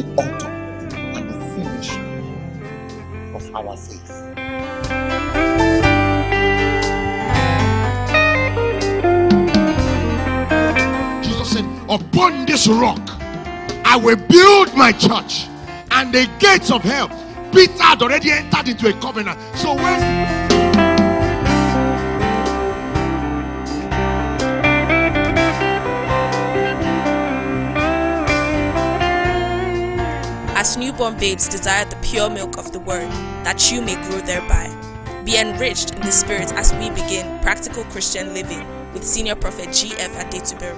the author and the finisher of our faith. Jesus said, upon this rock I will build my church, and the gates of hell. Peter had already entered into a covenant. So when as newborn babes desire the pure milk of the word, that you may grow thereby. Be enriched in the spirit as we begin practical Christian living with Senior Prophet G.F. Adetuberu.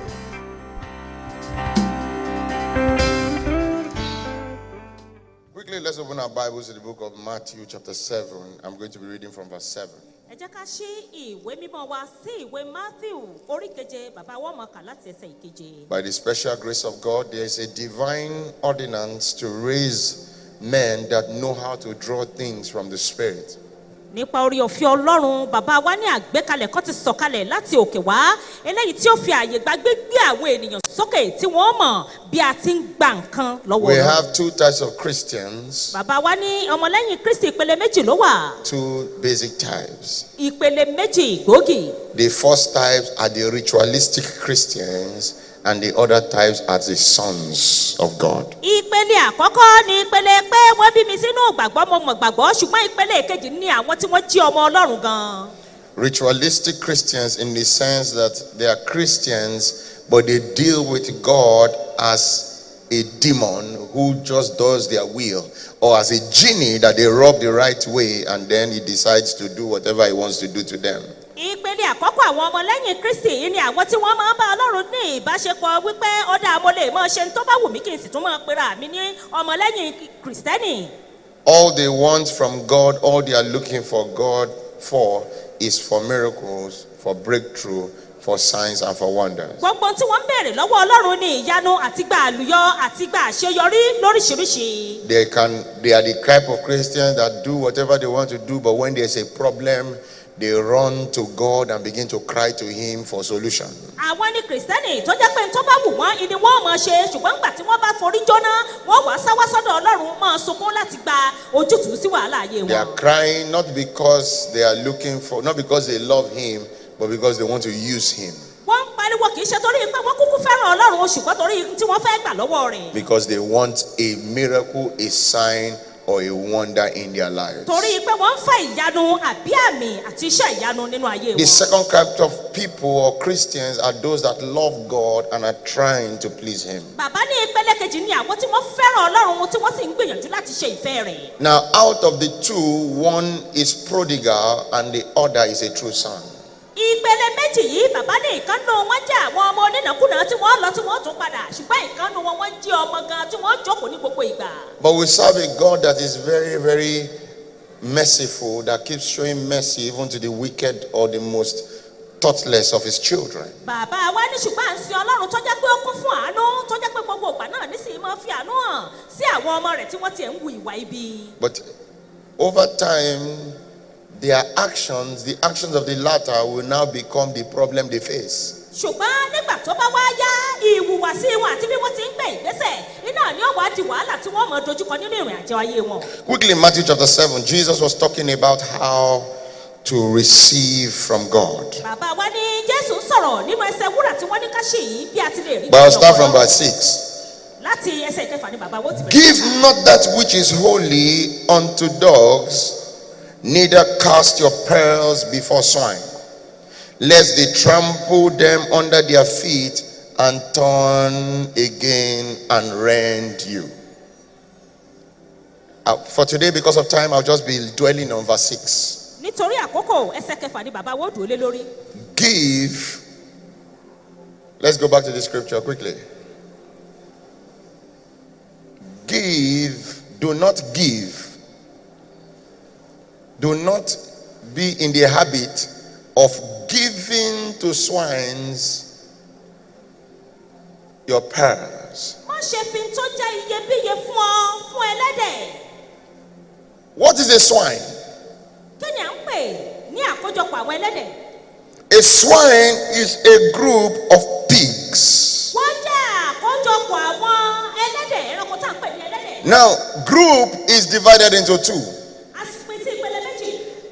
quickly, let's open our Bibles to the book of Matthew chapter 7. I'm going to be reading from verse 7. By the special grace of God, there is a divine ordinance to raise men that know how to draw things from the Spirit. Nípa orí ọ̀fẹ́ Ọlọ́run bàbá wa ní àgbékalẹ̀ kan ti sọ̀kalẹ̀ láti òkè wá eléyìí tí ó fi àyè gba gbígbé àwọn ènìyàn sókè tí wọ́n mọ̀ bí a ti ń gba nǹkan lọ́wọ́. We have two types of Christians. Bàbá wa ní ọmọlẹ́yìn Kristi ìpele méjì ló wà. Two basic types. Ìpele méjì gbòógì. The first types are the ritualistic Christians, and the other types are the sons of God. Ìpele àkọ́kọ́ ni ìpele pé wọ́n bí mi sínú ìgbàgbọ́ mo mọ̀ gbàgbọ́ ṣùgbọ́n ìpele ìkejì ni àwọn tí wọ́n jí ọmọ Ọlọ́run gan. Ritualistic Christians in the sense that they are Christians but they deal with God as a demon who just does their will, or as a genie that they rub the right way and then he decides to do whatever he wants to do to them. Ìpele àkọ́kọ́ àwọn ọmọlẹ́yìn Kristi yìí ni àwọn tí wọ́n máa ń bá Ọlọ́run ní ìbáṣepọ̀ wípé ọ̀dà mo lè máa ṣe tó bá wù mí kí n sì tún máa pera mi ní ọmọlẹ́yìn Kristẹni. All they want from God, all they are looking for God for is for miracles, for breakthrough, for signs and for wonders. Gbogbo tí wọ́n ń béèrè lọ́wọ́ Ọlọ́run ní ìyanu àti gba àlùyọ àti gba àṣeyọrí lóríṣiríṣi. They are the type of Christians that do whatever they want to do, but when there's a problem, they run to God and begin to cry to him for solution. Àwọn ní Kristẹni tó jẹ́ pé tó bá wù wọ́n ìní wọ́n máa ṣe ṣùgbọ́n nígbà tí wọ́n bá forí jóná wọ́n wá sáwá sọ́dọ̀ Ọlọ́run máa sunkún láti gba ojútùú sí wàhálà ayé wọn. They are crying not because they are looking for, not because they love him, but because they want to use him. Wọ́n pariwo kì í ṣe torí pé wọ́n kúkú fẹ́ràn Ọlọ́run ṣùgbọ́n torí tí wọ́n fẹ́ gbà lọ́wọ́ rẹ̀. Because they want a miracle, a sign, or a wonder in their lives. Torí pé wọ́n fẹ́ ìyanu àbí àmì àti iṣẹ́ ìyanu nínú ayé wọn. The second kind of people or Christians are those that love God and are trying to please him. Bàbá ní ìpele kejì ni àwọn tí wọ́n fẹ́ràn Ọlọ́run tí wọ́n sì ń gbìyànjú láti ṣe ìfẹ́ rẹ̀. Now, out of the two, one is prodigal and the other is a true son. Ìpele méjì yìí bàbá ní ìkànnù wọn jẹ́ àwọn ọmọ onínàkúnà tí wọ́n lọ tí wọ́n tún padà ṣùgbọ́n ìkànnù wọn wọ́n jí ọmọ gan tí wọ́n jókòó ní gbogbo ìgbà. But we serve a God that is very, very merciful, that keeps showing mercy even to the wicked or the most thoughtless of his children. Bàbá wa ní ṣùgbọ́n à ń sin Ọlọ́run tó jẹ́ pé ó kún fún àánú tó jẹ́ pé gbogbo ìgbà náà nísìnyí máa fi àánú hàn sí àwọn ọmọ rẹ̀ tí wọ́n ti ń hu ìwà ibi. But over time, their actions, the actions of the latter, will now become the problem they face. Ṣùgbọ́n nígbà tó bá wá yá ìhùwàsí wọn àti bí wọ́n ti ń gbé ìgbésẹ̀ iná ni ó wá di wàhálà tí wọ́n máa dojúkọ nínú ìrìn àjò ayé wọn. Quickly, Matthew chapter 7, Jesus was talking about how to receive from God. Bàbá wa ní Jésù sọ̀rọ̀ nínú ẹsẹ̀ wúrà tí wọ́n ní ká ṣe yìí bí a ti lè rí. But I'll start from verse 6. Láti ẹsẹ̀ ìkẹfà ni bàbá wo ti bẹ̀rẹ̀. Give not that which is holy unto dogs, neither cast your pearls before swine, lest they trample them under their feet and turn again and rend you. For today, because of time, I'll just be dwelling on verse 6. Nítorí àkókò ẹsẹ̀ kẹfà ni bàbá wo dúró lé lórí. Give. Let's go back to the scripture quickly. Give. Do not give. Do not be in the habit of giving to swines your pearls. Má ṣe fi tó jẹ́ iyebíye fún ọ fún ẹlẹ́dẹ̀. What is a swine? Kí ni à ń pè ní àkójọpọ̀ àwọn ẹlẹ́dẹ̀? A swine is a group of pigs. Wọ́n jẹ́ àkójọpọ̀ àwọn ẹlẹ́dẹ̀ ẹranko tá à ń pè ní ẹlẹ́dẹ̀. Now, group is divided into two.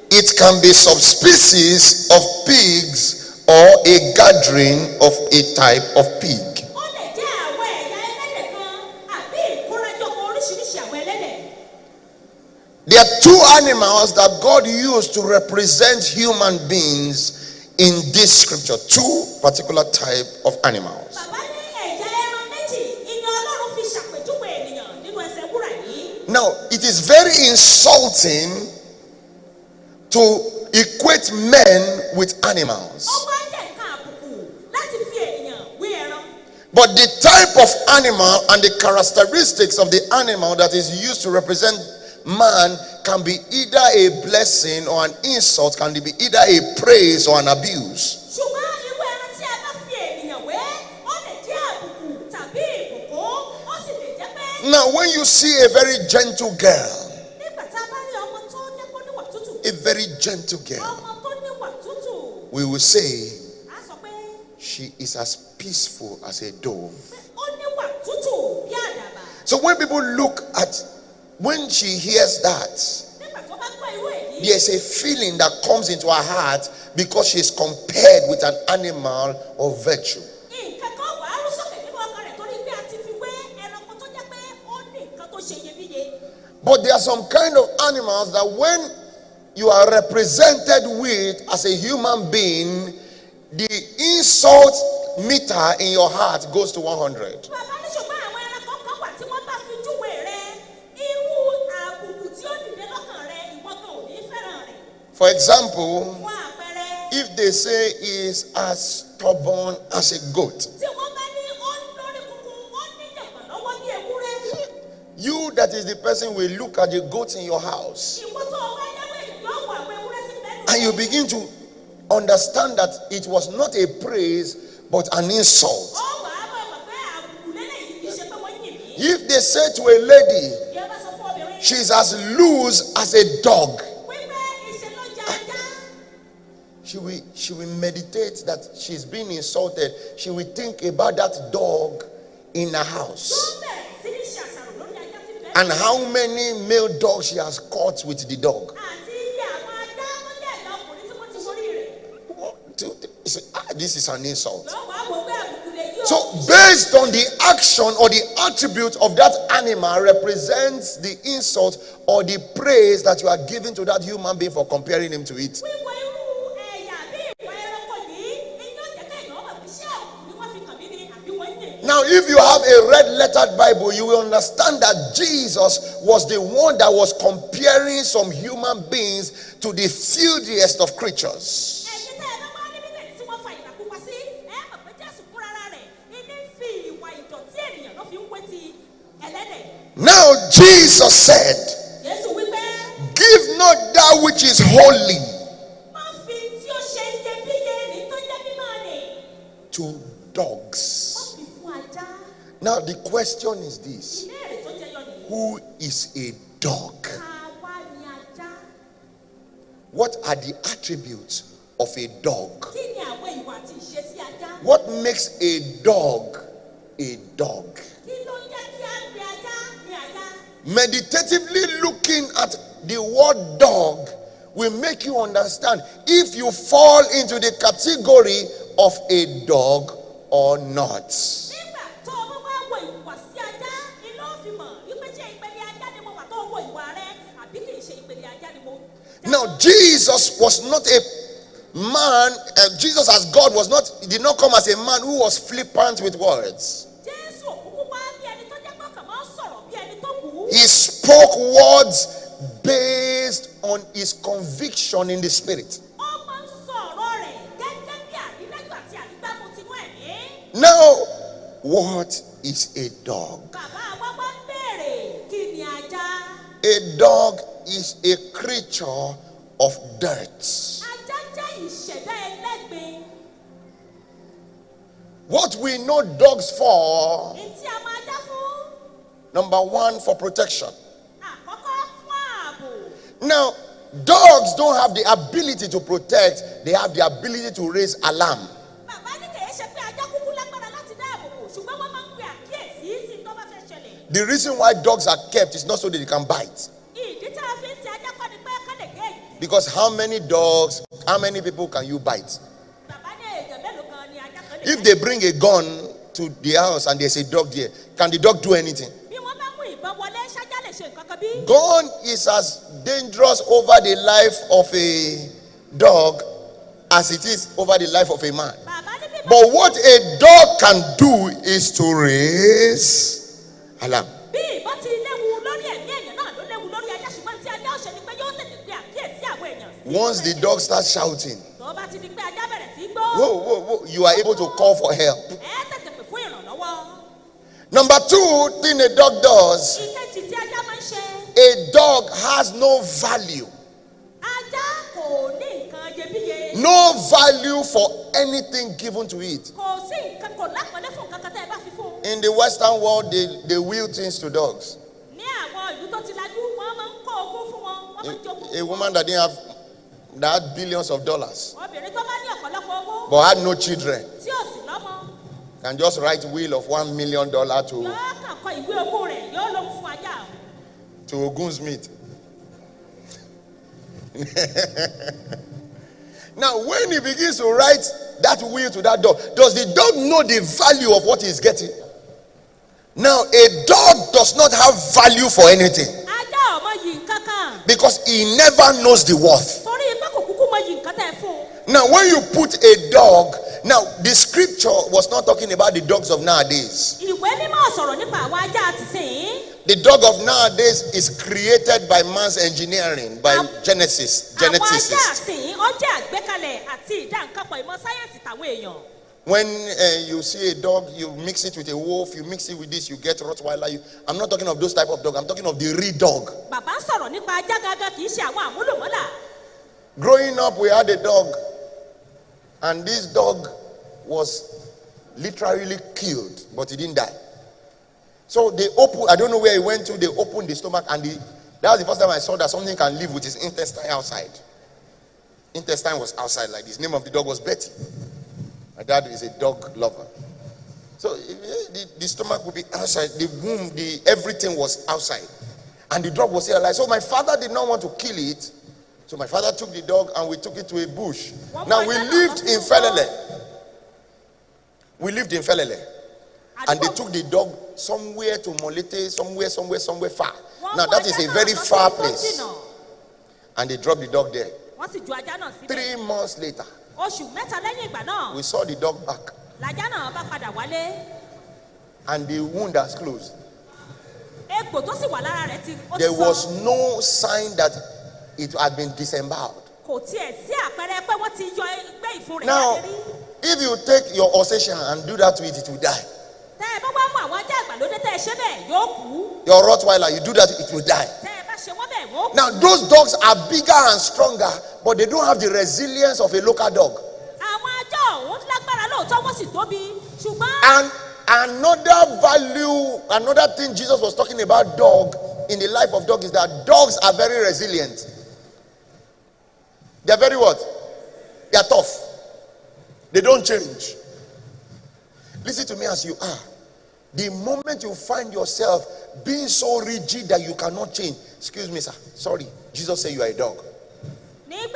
It can be subspecies of pigs or a gathering of a type of pig. There are two animals that God used to represent human beings in this scripture. Two particular type of animals. Now, it is very insulting to equate men with animals. But the type of animal and the characteristics of the animal that is used to represent man can be either a blessing or an insult, can be either a praise or an abuse. Now, when you see a very gentle girl, a very gentle girl, we will say she is as peaceful as a dove. So when people look at, when she hears that, there's a feeling that comes into her heart because she's compared with an animal of virtue. But there are some kind of animals that when you are represented with as a human being, the insult meter in your heart goes to 100. For example, if they say he is as stubborn as a goat, you that is the person will look at the goat in your house and you begin to understand that it was not a praise but an insult. If they say to a lady she's as loose as a dog, she will meditate that she's being insulted. She will think about that dog in her house and how many male dogs she has caught with the dog. This is an insult. So based on the action or the attribute of that animal represents the insult or the praise that you are giving to that human being for comparing him to it. Now, if you have a red-lettered Bible, you will understand that Jesus was the one that was comparing some human beings to the filthiest of creatures. Now, Jesus said, give not that which is holy to dogs. Now the question is this: who is a dog? What are the attributes of a dog? What makes a dog a dog? Meditatively looking at the word dog will make you understand if you fall into the category of a dog or not. Now, Jesus was not a man. Jesus as God did not come as a man who was flippant with words. He spoke words based on his conviction in the spirit. Now, what is a dog? A dog is a creature of dirt. What we know dogs for: number one, for protection. Now, dogs don't have the ability to protect, they have the ability to raise alarm. The reason why dogs are kept is not so that they can bite. ìdí tí a fi ń ṣe ajá kọ́ ni pé kán lè gé èyí. Because how many dogs, how many people can you bite? bàbá ní èèyàn mélòó gan ni ajá kan lè If they bring a gun to the house and there's a dog there, can the dog do anything? bí wọ́n bá mú ìbọn wọlé ṣájá lè ṣe nǹkan kan bí. Gun is as dangerous over the life of a dog as it is over the life of a man. bàbá ní bí But what a dog can do is to raise alarm. bí ìbọn ti léwu lórí ẹ̀mí èèyàn náà ló léwu lórí ajá ṣùgbọ́n tí ajá ọ̀ṣẹ́ ni pé yóò tètè pe àkíyèsí àwọn èèyàn. Once the dog starts shouting, tó bá ti di pé ajá bẹ̀rẹ̀ sí í gbó. whoa, whoa, whoa, you are able to call for help. ẹ tètè pè fún ìrànlọ́wọ́. Number two thing a dog does, ìkejì tí ajá máa ń ṣe. a dog has no value. ajá kò ní nǹkan iyebíye. No value for anything given to it. kò sí nǹkan kò lápọ̀lé fún nǹkan kan tẹ́ ẹ bá fi fún un. In the Western world, they will things to dogs. ní àwọn ìlú tó ti lajú wọ́n máa ń kó ogún fún wọn. wọ́n máa ń jogún. A woman that didn't have, that had billions of dollars, obìnrin tó bá ní ọ̀pọ̀lọpọ̀ owó but had no children, tí ò sì lọ́mọ can just write will of $1 million to yóò kàn kọ ìwé ogún rẹ̀ yóò lóun fún ajá. Ogun's meat. Now, when he begins to write that will to that dog, does the dog know the value of what he's getting? Now, a dog does not have value for anything ajá ò mọ yìí nǹkan kan because he never knows the worth. torí pé kò kúkú mọ yìí nǹkan tẹ́ ẹ fún un. Now, when you put a dog, now the scripture was not talking about the dogs of nowadays. ìwé mímọ́ sọ̀rọ̀ nípa àwọn ajá ti sìn. The dog of nowadays is created by man's engineering, by Genesis, àwọn ajá geneticists. sìn ó jẹ́ àgbékalẹ̀ àti ìdánkápọ̀ ìmọ̀ sáyẹ́ǹsì tàwọn èèyàn. When you see a dog, you mix it with a wolf, you mix it with this, you get Rottweiler. I'm not talking of those type of dog. I'm talking of the real dog. bàbá ń sọ̀rọ̀ nípa ajá gangan kì í ṣe àwọn àmúlòmọ́là. Growing up, we had a dog, and this dog was literally killed, but he didn't die. So they opened, I don't know where he went to, they opened the stomach, and that was the first time I saw that something can live with his intestine outside. Intestine was outside like this. Name of the dog was Betty. My dad is a dog lover. So the stomach would be outside, the womb, everything was outside. And the dog was still alive. So my father did not want to kill it. So my father took the dog and we took it to a bush. Now we lived in Felele. We lived in Felele. And they took the dog somewhere to Molete, somewhere far. Now that is a very far place. And they dropped the dog there. 3 months later, we saw the dog back. And the wound has closed. There was no sign that it had been disemboweled. Now, if you take your Alsatian and do that to it, it will die. Your Rottweiler, you do that, it will die. Now, those dogs are bigger and stronger, but they don't have the resilience of a local dog. And another value, another thing Jesus was talking about dog in the life of dog is that dogs are very resilient. They are very what? They are tough. They don't change. Listen to me as you are. The moment you find yourself being so rigid that you cannot change, excuse me, sir, sorry, Jesus said you are a dog. Not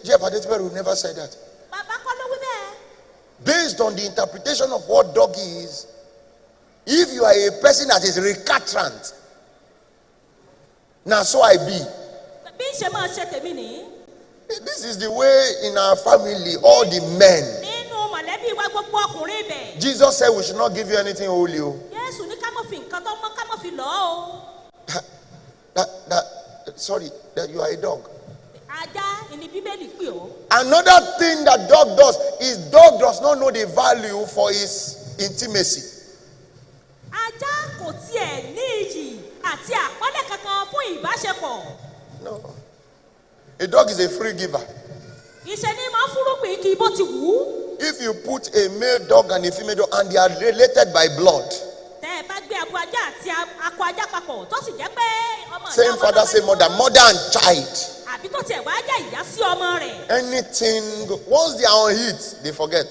Jeff Adetuberu never said that. Based on the interpretation of what dog is, if you are a person that is recalcitrant, now so I be. This is the way in our family, all the men. Jesus said we should not give you anything holy. Sorry, that you are a dog. Another thing that dog does is dog does not know the value for his intimacy. No. A dog is a free giver. If you put a male dog and a female dog and they are related by blood, same father, same mother, mother and child, Anything, once they are on heat, they forget.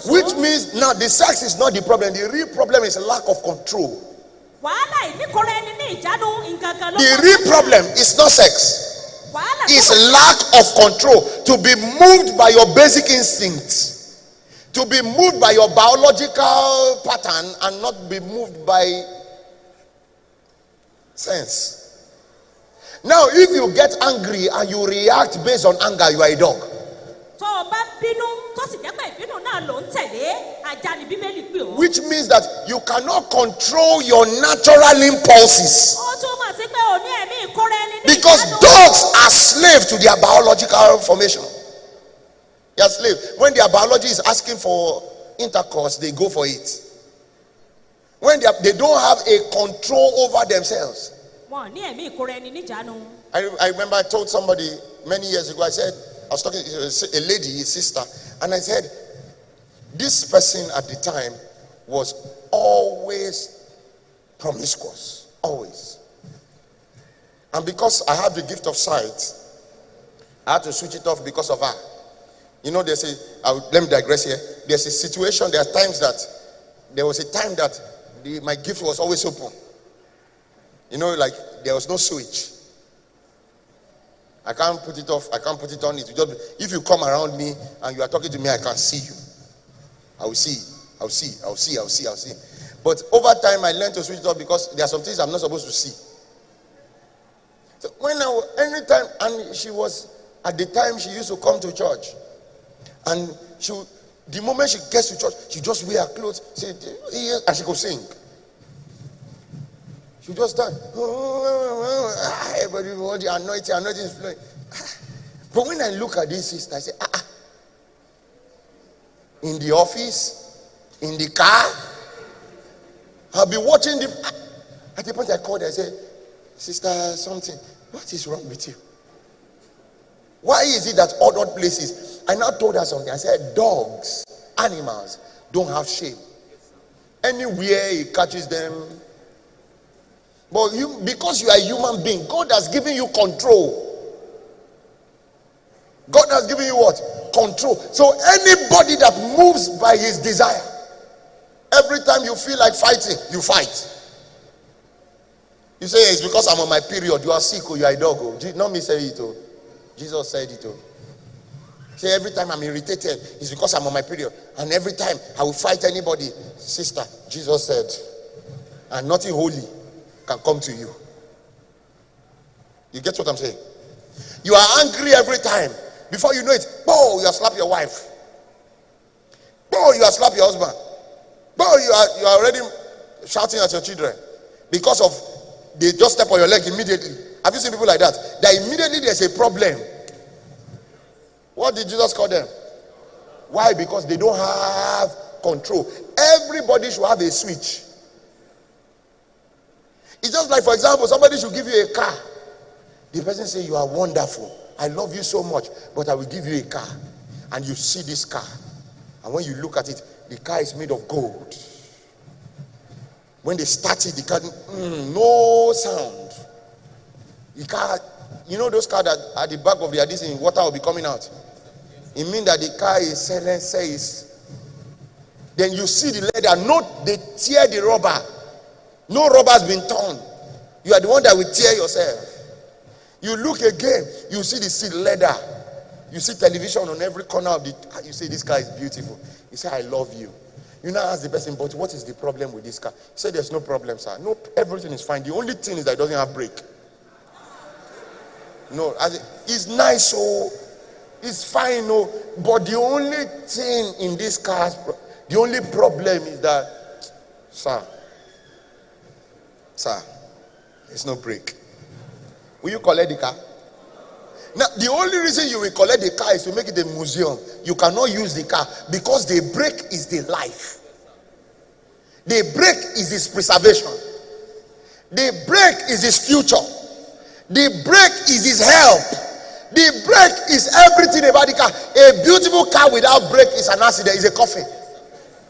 Which means now the sex is not the problem. The real problem is lack of control. The real problem is not sex. It's lack of control. To be moved by your basic instincts. To be moved by your biological pattern and not be moved by sense. Now, if you get angry and you react based on anger, you are a dog. Which means that you cannot control your natural impulses. Because dogs are slaves to their biological formation. They are slaves. When their biology is asking for intercourse, they go for it. When they don't have a control over themselves. I remember I told somebody many years ago, I was talking to a lady, a sister, and I said, this person at the time was always promiscuous, always. And because I have the gift of sight, I had to switch it off because of her. You know, let me digress here. There's a situation, there was a time that my gift was always open. You know, like there was no switch. I can't put it off, I can't put it on. If you come around me and you are talking to me, I can see you. I will see. But over time, I learned to switch it off because there are some things I'm not supposed to see. So anytime, and she was, at the time she used to come to church. And the moment she gets to church, she just wear her clothes, and she could sing. She just start, everybody, the anointing is flowing. But when I look at this sister, I say, in the office, in the car, I'll be watching at the point I called her, I said, sister, something, what is wrong with you? Why is it that other places? I now told her something. I said, dogs, animals, don't have shame. Anywhere he catches them. But because you are a human being, God has given you control. God has given you what? Control. So anybody that moves by his desire, every time you feel like fighting, you fight. You say, it's because I'm on my period. You are sick or you are a dog. Not me say it. Jesus said it. Say, every time I'm irritated, it's because I'm on my period. And every time I will fight anybody. Sister, Jesus said, and nothing holy can come to you. You get what I'm saying? You are angry every time. Before you know it, you have slapped your wife. You have slapped your husband. You are already shouting at your children. Because of, they just step on your leg immediately. Have you seen people like that? That immediately there's a problem. What did Jesus call them? Why? Because they don't have control. Everybody should have a switch. It's just like, for example, somebody should give you a car. The person say, you are wonderful. I love you so much, but I will give you a car. And you see this car. And when you look at it, the car is made of gold. When they start it, the car, no sound. The car, you know those cars that at the back of the this in water will be coming out. It means that the car is silenced. Then you see the leather. They tear the rubber. No rubber has been torn. You are the one that will tear yourself. You look again, you see the seat leather. You see television on every corner of you say this car is beautiful. You say, I love you. You now ask the person, but what is the problem with this car? He said, there's no problem, sir. No, everything is fine. The only thing is that it doesn't have brake. No, it's nice, so it's fine, no. But the only thing in this car, the only problem is that, sir, there's no brake. Will you collect the car? Now, the only reason you will collect the car is to make it a museum. You cannot use the car because the brake is the life. The brake is his preservation. The brake is his future. The brake is his help. The brake is everything about the car. A beautiful car without brake is an accident, is a coffin.